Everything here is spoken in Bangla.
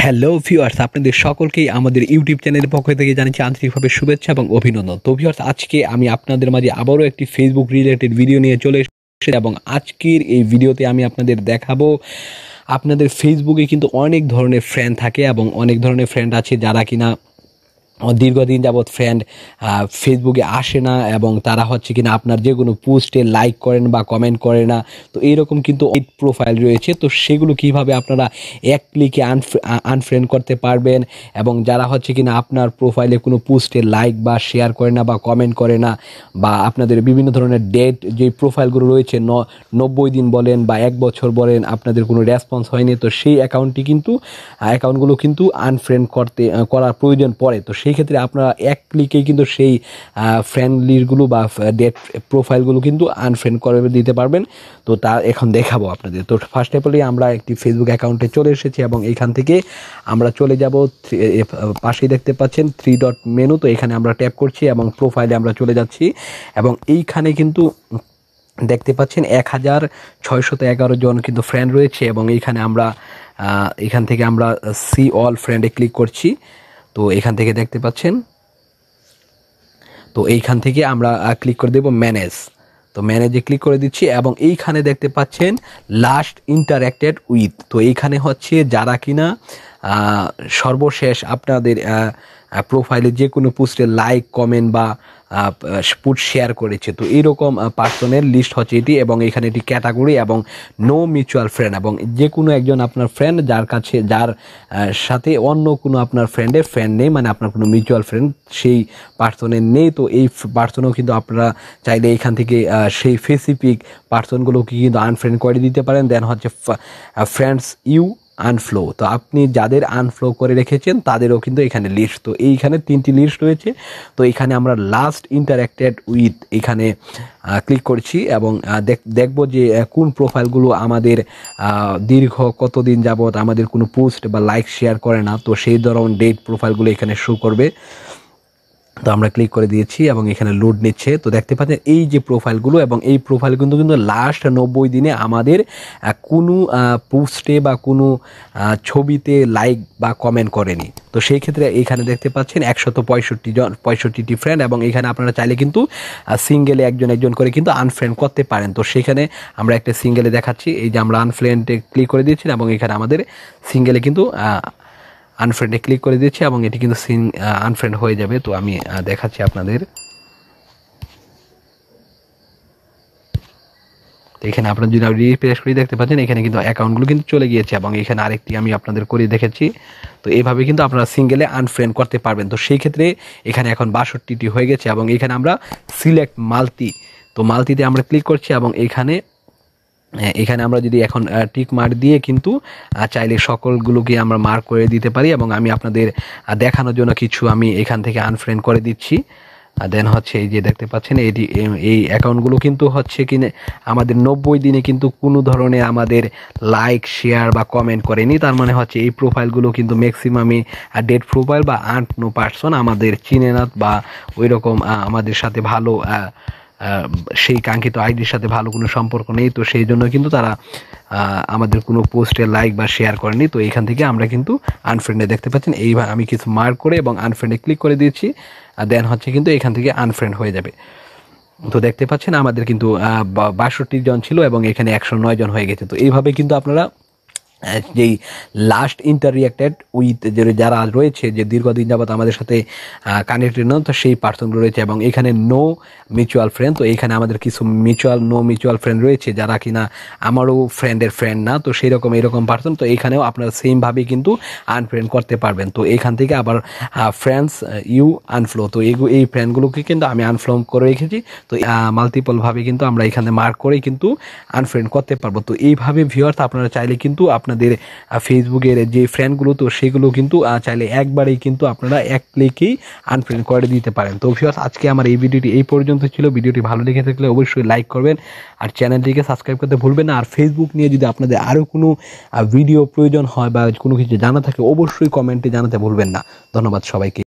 হ্যালো ভিউয়ার্স, আপনাদের সকলকেই আমাদের ইউটিউব চ্যানেলের পক্ষ থেকে জানাচ্ছি আন্তরিকভাবে শুভেচ্ছা এবং অভিনন্দন। তো ভিউয়ার্স, আজকে আমি আপনাদের মাঝে আবারও একটি ফেসবুক রিলেটেড ভিডিও নিয়ে চলে এসেছি এবং আজকের এই ভিডিওতে আমি আপনাদের দেখাবো আপনাদের ফেসবুকে কিন্তু অনেক ধরনের ফ্রেন্ড থাকে এবং অনেক ধরনের ফ্রেন্ড আছে যারা কিনা দীর্ঘদিন যাবৎ ফ্রেন্ড ফেসবুকে আসে না এবং তারা হচ্ছে কিনা আপনার যে কোনো পোস্টে লাইক করেন বা কমেন্ট করে না। তো এইরকম কিন্তু অনেক প্রোফাইল রয়েছে, তো সেগুলো কিভাবে আপনারা এক ক্লিকে আনফ্রেন্ড করতে পারবেন এবং যারা হচ্ছে কিনা আপনার প্রোফাইলে কোনো পোস্টে লাইক বা শেয়ার করে না বা কমেন্ট করে না বা আপনাদের বিভিন্ন ধরনের ডেট যে প্রোফাইলগুলো রয়েছে 90 দিন বলেন বা 1 বছর বলেন আপনাদের কোনো রেসপন্স হয়নি, তো সেই অ্যাকাউন্টগুলো কিন্তু আনফ্রেন্ড করার প্রয়োজন পড়ে। তো সেই ক্ষেত্রে আপনারা এক ক্লিকেই কিন্তু সেই ফ্রেন্ড লিস্টগুলো বা ডেট প্রোফাইলগুলো কিন্তু আনফ্রেন্ড করে দিতে পারবেন। তো তা এখন দেখাবো আপনাদের। তো ফার্স্ট অফ অল আমরা একটি ফেসবুক অ্যাকাউন্টে চলে এসেছি এবং এইখান থেকে আমরা চলে যাব, পাশেই দেখতে পাচ্ছেন 3 ডট মেনু, তো এখানে আমরা ট্যাপ করছি এবং প্রোফাইলে আমরা চলে যাচ্ছি এবং এইখানে কিন্তু দেখতে পাচ্ছেন 1611 জন কিন্তু ফ্রেন্ড রয়েছে এবং এখান থেকে আমরা সি অল ফ্রেন্ডে ক্লিক করছি। তো এখান থেকে দেখতে পাচ্ছেন, তো এইখান থেকে আমরা ক্লিক করে দেব ম্যানেজ। তো ম্যানেজে ক্লিক করে দিচ্ছি এবং এইখানে দেখতে পাচ্ছেন লাস্ট ইন্টারঅ্যাক্টেড উইথ। তো এইখানে হচ্ছে যারা কিনা সর্বশেষ আপনাদের প্রোফাইলে যে কোনো পোস্টে লাইক কমেন্ট বা পোস্ট শেয়ার করেছে, তো এইরকম পার্সনের লিস্ট হচ্ছে এটি এবং এখানে এটি ক্যাটাগরি এবং নো মিউচুয়াল ফ্রেন্ড এবং যে কোনো একজন আপনার ফ্রেন্ড যার সাথে অন্য কোনো আপনার ফ্রেন্ডের ফ্রেন্ড নেই, মানে আপনার কোনো মিউচুয়াল ফ্রেন্ড সেই পার্সনের নেই। তো এই পার্সনও কিন্তু আপনারা চাইলে এখান থেকে সেই স্পেসিফিক পার্সনগুলোকে কিন্তু আনফ্রেন্ড করে দিতে পারেন। দেন হচ্ছে ফ্রেন্ডস ইউ আনফ্লো, তো আপনি যাদের আনফ্লো করে রেখেছেন তাদেরও কিন্তু এখানে লিস্ট। তো এইখানে 3টি লিস্ট রয়েছে। তো এখানে আমরা লাস্ট ইন্টারঅ্যাক্টেড উইথ এখানে ক্লিক করছি এবং দেখব যে কোন প্রোফাইলগুলো আমাদের দীর্ঘ কতদিন যাবৎ আমাদের কোনো পোস্ট বা লাইক শেয়ার করে না, তো সেই ধরনের ডেট প্রোফাইলগুলো এখানে শো করবে। তো আমরা ক্লিক করে দিয়েছি এবং এখানে লোড নিচ্ছে। তো দেখতে পাচ্ছেন এই যে প্রোফাইলগুলো এবং এই প্রোফাইল কিন্তু লাস্ট 90 দিনে আমাদের কোনো পোস্টে বা কোনো ছবিতে লাইক বা কমেন্ট করেনি। তো সেই ক্ষেত্রে এখানে দেখতে পাচ্ছেন 165টি ফ্রেন্ড এবং এখানে আপনারা চাইলে কিন্তু সিঙ্গেলে একজন করে কিন্তু আনফ্রেন্ড করতে পারেন। তো সেখানে আমরা একটা সিঙ্গেলে দেখাচ্ছি, এই যে আমরা আনফ্রেন্ডে ক্লিক করে দিয়েছি এবং এখানে আমাদের সিঙ্গেলে কিন্তু আনফ্রেন্ডে ক্লিক করে দিচ্ছি এবং এটি কিন্তু আনফ্রেন্ড হয়ে যাবে। তো আমি দেখাচ্ছি আপনাদের। তো এখানে আপনারা যদি রিফ্রেশ করে দেখতে পাচ্ছেন এখানে কিন্তু অ্যাকাউন্টগুলো কিন্তু চলে গিয়েছে এবং এখানে আরেকটি আমি আপনাদের করে দেখেছি। তো এইভাবে কিন্তু আপনারা সিঙ্গেলে আনফ্রেন্ড করতে পারবেন। তো সেই ক্ষেত্রে এখানে এখন 62টি হয়ে গেছে এবং এখানে আমরা সিলেক্ট মাল্টি, তো মাল্টিতে আমরা ক্লিক করছি এবং এখানে আমরা যদি এখন টিক মার্ক দিয়ে কিন্তু চাইলে সকলগুলোকে আমরা মার্ক করে দিতে পারি এবং আমি আপনাদের দেখানোর জন্য কিছু আমি এখান থেকে আনফ্রেন্ড করে দিচ্ছি। দেন হচ্ছে এই যে দেখতে পাচ্ছেন এই অ্যাকাউন্টগুলো কিন্তু হচ্ছে কিনা আমাদের 90 দিনে কিন্তু কোনো ধরনের আমাদের লাইক শেয়ার বা কমেন্ট করেনি। তার মানে হচ্ছে এই প্রোফাইলগুলো কিন্তু ম্যাক্সিমামই ডেড প্রোফাইল বা আননো পার্সন, আমাদের চিনে না বা ওই রকম আমাদের সাথে ভালো সেই কাঙ্ক্ষিত আইডির সাথে ভালো কোনো সম্পর্ক নেই। তো সেই জন্য কিন্তু তারা আমাদের কোনো পোস্টে লাইক বা শেয়ার করেনি। তো এখান থেকে আমরা কিন্তু আনফ্রেন্ডে দেখতে পাচ্ছেন এইভাবে আমি কিছু মার্ক করে এবং আনফ্রেন্ডে ক্লিক করে দিয়েছি। দেন হচ্ছে কিন্তু এখান থেকে আনফ্রেন্ড হয়ে যাবে। তো দেখতে পাচ্ছেন আমাদের কিন্তু 62 জন ছিল এবং এখানে 109 জন হয়ে গেছে। তো এইভাবে কিন্তু আপনারা যেই লাস্ট ইন্টারঅ্যাক্টেড উইথ যারা রয়েছে যে দীর্ঘদিন যাবত আমাদের সাথে কানেক্টেড নন, তো সেই পার্সনগুলো রয়েছে এবং এখানে নো মিউচুয়াল ফ্রেন্ড। তো এইখানে আমাদের কিছু নো মিউচুয়াল ফ্রেন্ড রয়েছে যারা কিনা আমারও ফ্রেন্ডের ফ্রেন্ড না, তো সেই রকম এরকম পার্সন। তো এইখানেও আপনারা সেমভাবে কিন্তু আনফ্রেন্ড করতে পারবেন। তো এইখান থেকে আবার ফ্রেন্ডস ইউ আনফ্লো, তো এই ফ্রেন্ডগুলোকে কিন্তু আমি আনফ্লো করে রেখেছি। তো মাল্টিপলভাবে কিন্তু আমরা এখানে মার্ক করে কিন্তু আনফ্রেন্ড করতে পারবো। তো এইভাবে ভিউয়ার্স আপনারা চাইলে কিন্তু আপনাদের ফেসবুকের যে ফ্রেন্ডগুলো, তো সেগুলো কিন্তু চাইলে একবারেই কিন্তু আপনারা এক ক্লিকেই আনফ্রেন্ড করে দিতে পারেন। তো ভিউয়ার্স আজকে আমার এই ভিডিওটি এই পর্যন্ত ছিল। ভিডিওটি ভালো লেগে থাকলে অবশ্যই লাইক করবেন আর চ্যানেলটিকে সাবস্ক্রাইব করতে ভুলবেন না। আর ফেসবুক নিয়ে যদি আপনাদের আরও কোনো ভিডিও প্রয়োজন হয় বা কোনো কিছু জানা থাকে অবশ্যই কমেন্টে জানাতে ভুলবেন না। ধন্যবাদ সবাইকে।